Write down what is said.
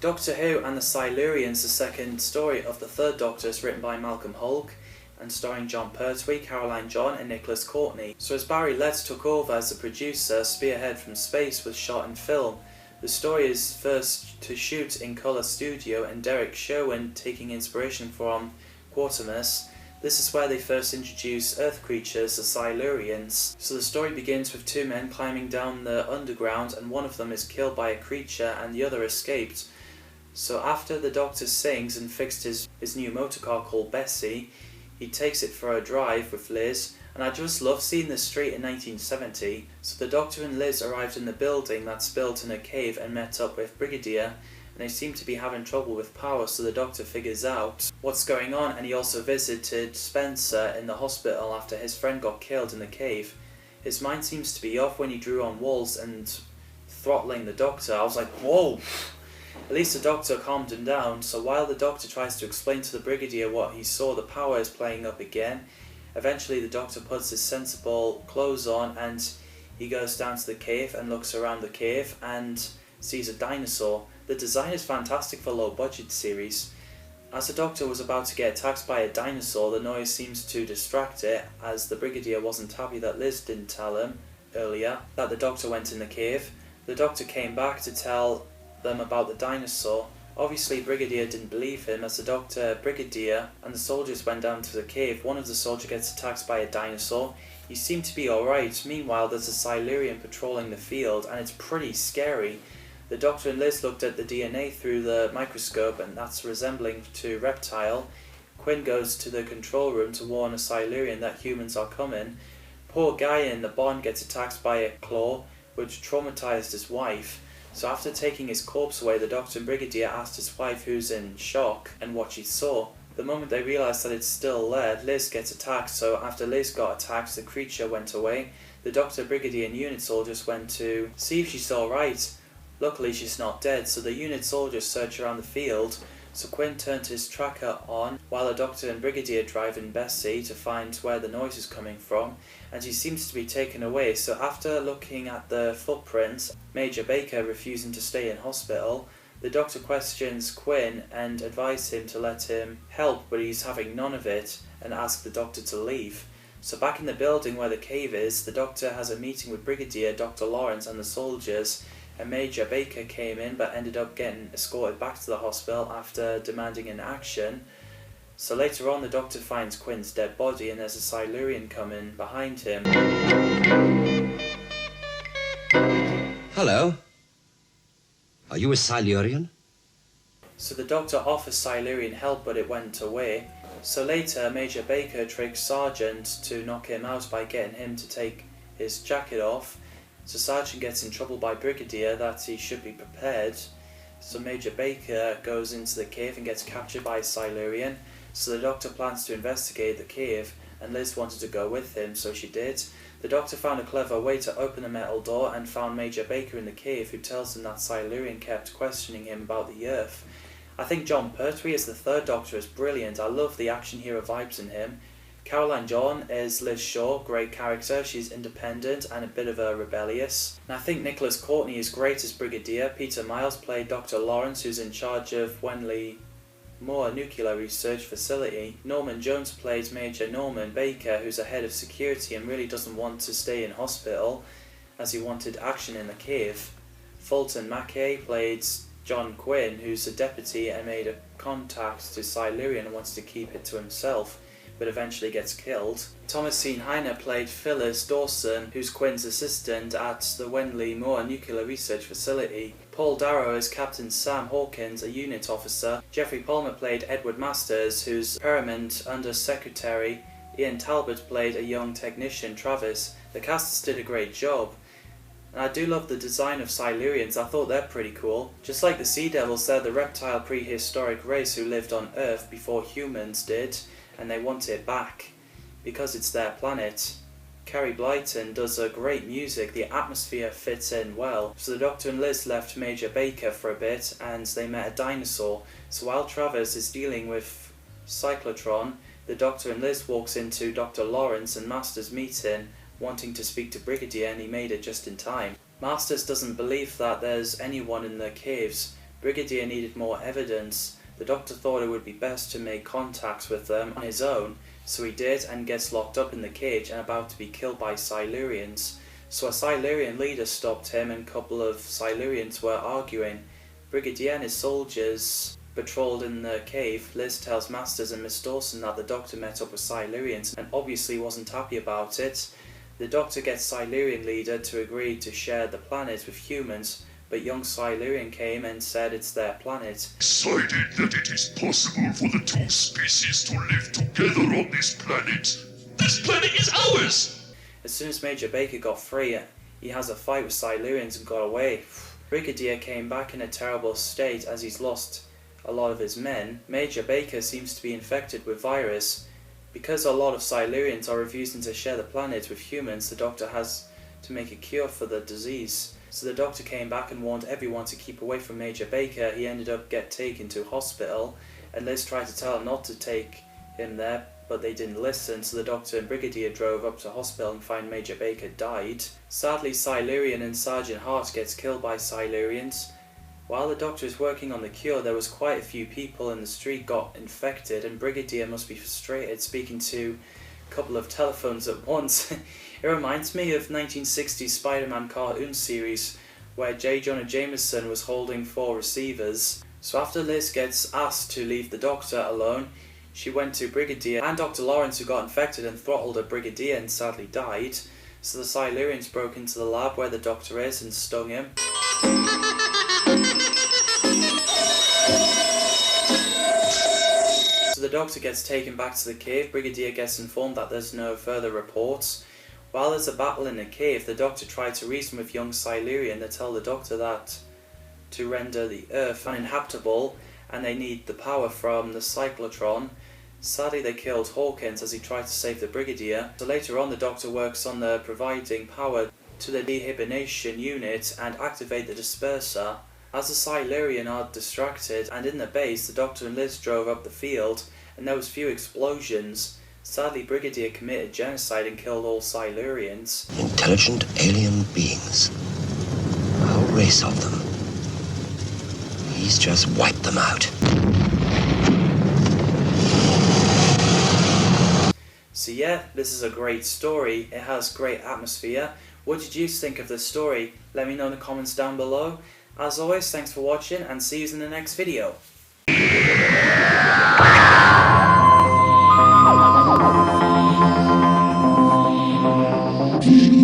Doctor Who and the Silurians, the second story of the third Doctor, is written by Malcolm Hulke and starring Jon Pertwee, Caroline John and Nicholas Courtney. So as Barry Letts took over as the producer, Spearhead from Space was shot in film. The story is first to shoot in colour studio and Derek Sherwin taking inspiration from Whoniverse. This is where they first introduce Earth creatures, the Silurians. So the story begins with two men climbing down the underground, and one of them is killed by a creature and the other escaped. So after the Doctor sings and fixed his new motorcar called Bessie, he takes it for a drive with Liz, and I just love seeing this street in 1970. So the Doctor and Liz arrived in the building that's built in a cave and met up with Brigadier, and they seem to be having trouble with power, so the Doctor figures out what's going on, and he also visited Spencer in the hospital after his friend got killed in the cave. His mind seems to be off when he drew on walls and throttling the Doctor. I was like, whoa! At least the Doctor calmed him down, so while the Doctor tries to explain to the Brigadier what he saw, the power is playing up again. Eventually the Doctor puts his sensible clothes on and he goes down to the cave and looks around the cave and sees a dinosaur. The design is fantastic for a low-budget series. As the Doctor was about to get attacked by a dinosaur, the noise seems to distract it, as the Brigadier wasn't happy that Liz didn't tell him earlier that the Doctor went in the cave. The Doctor came back to tell them about the dinosaur. Obviously Brigadier didn't believe him. As the Doctor, Brigadier and the soldiers went down to the cave, one of the soldiers gets attacked by a dinosaur. He seemed to be alright. Meanwhile there's a Silurian patrolling the field and it's pretty scary. The Doctor and Liz looked at the DNA through the microscope and that's resembling to reptile. Quinn goes to the control room to warn a Silurian that humans are coming. Poor guy in the Bond gets attacked by a claw, which traumatized his wife. So after taking his corpse away, the Doctor and Brigadier asked his wife, who's in shock, and what she saw. The moment they realise that it's still there, Liz gets attacked, so after Liz got attacked, the creature went away. The Doctor, Brigadier and unit soldiers went to see if she's alright. Luckily she's not dead, so the unit soldiers search around the field. So Quinn turned his tracker on while the Doctor and Brigadier drive in Bessie to find where the noise is coming from, and he seems to be taken away. So after looking at the footprints, Major Baker refusing to stay in hospital, the Doctor questions Quinn and advises him to let him help, but he's having none of it and asks the Doctor to leave. So back in the building where the cave is, the Doctor has a meeting with Brigadier, Dr. Lawrence and the soldiers, and Major Baker came in but ended up getting escorted back to the hospital after demanding an action. So later on the Doctor finds Quinn's dead body and there's a Silurian coming behind him. Hello. Are you a Silurian? So the Doctor offers Silurian help but it went away. So later Major Baker tricks Sergeant to knock him out by getting him to take his jacket off. So Sergeant gets in trouble by Brigadier that he should be prepared. So Major Baker goes into the cave and gets captured by a Silurian. So the Doctor plans to investigate the cave and Liz wanted to go with him, so she did. The Doctor found a clever way to open the metal door and found Major Baker in the cave, who tells him that Silurian kept questioning him about the Earth. I think Jon Pertwee as the third Doctor is brilliant. I love the action hero vibes in him. Caroline John is Liz Shaw, great character. She's independent and a bit of a rebellious. And I think Nicholas Courtney is great as Brigadier. Peter Miles played Dr. Lawrence, who's in charge of Whonley Moore Nuclear Research Facility. Norman Jones played Major Norman Baker, who's a head of security and really doesn't want to stay in hospital as he wanted action in the cave. Fulton Mackay played John Quinn, who's a deputy and made a contact to Silurian and wants to keep it to himself, but eventually gets killed. Thomasine Heiner played Phyllis Dawson, who's Quinn's assistant at the Whonley Moore Nuclear Research Facility. Paul Darrow is Captain Sam Hawkins, a unit officer. Jeffrey Palmer played Edward Masters, who's Paramount Under Secretary. Ian Talbot played a young technician, Travis. The cast did a great job. And I do love the design of Silurians. I thought they're pretty cool. Just like the Sea Devils, they're the reptile prehistoric race who lived on Earth before humans did, and they want it back because it's their planet. Carrie Blyton does a great music, the atmosphere fits in well. So the Doctor and Liz left Major Baker for a bit and they met a dinosaur. So while Travers is dealing with Cyclotron, the Doctor and Liz walks into Dr. Lawrence and Masters meeting, wanting to speak to Brigadier, and he made it just in time. Masters doesn't believe that there's anyone in the caves, Brigadier needed more evidence. The Doctor thought it would be best to make contacts with them on his own, so he did and gets locked up in the cage and about to be killed by Silurians. So a Silurian leader stopped him and a couple of Silurians were arguing. Brigadier and his soldiers patrolled in the cave. Liz tells Masters and Miss Dawson that the Doctor met up with Silurians and obviously wasn't happy about it. The Doctor gets Silurian leader to agree to share the planet with humans, but young Silurian came and said it's their planet. Decided that it is possible for the two species to live together on this planet. This planet is ours! As soon as Major Baker got free, he has a fight with Silurians and got away. Brigadier came back in a terrible state as he's lost a lot of his men. Major Baker seems to be infected with virus. Because a lot of Silurians are refusing to share the planet with humans, the Doctor has to make a cure for the disease. So the Doctor came back and warned everyone to keep away from Major Baker. He ended up getting taken to hospital, and Liz tried to tell him not to take him there, but they didn't listen, so the Doctor and Brigadier drove up to hospital and find Major Baker died. Sadly, Silurian and Sergeant Hart gets killed by Silurians. While the Doctor is working on the cure, there was quite a few people in the street got infected, and Brigadier must be frustrated speaking to a couple of telephones at once. It reminds me of 1960s Spider-Man cartoon series where J. Jonah Jameson was holding 4 receivers. So after Liz gets asked to leave the Doctor alone, she went to Brigadier and Dr. Lawrence, who got infected and throttled a Brigadier and sadly died. So the Silurians broke into the lab where the Doctor is and stung him. So the Doctor gets taken back to the cave. Brigadier gets informed that there's no further reports. While there's a battle in the cave, the Doctor tried to reason with young Silurian. They tell the Doctor that to render the Earth uninhabitable and they need the power from the cyclotron. Sadly, they killed Hawkins as he tried to save the Brigadier. So later on, the Doctor works on the providing power to the dehibernation unit and activate the disperser. As the Silurian are distracted and in the base, the Doctor and Liz drove up the field and there was few explosions. Sadly, Brigadier committed genocide and killed all Silurians. Intelligent alien beings. A whole race of them. He's just wiped them out. So yeah, this is a great story. It has great atmosphere. What did you think of this story? Let me know in the comments down below. As always, thanks for watching and see you in the next video. Thank you.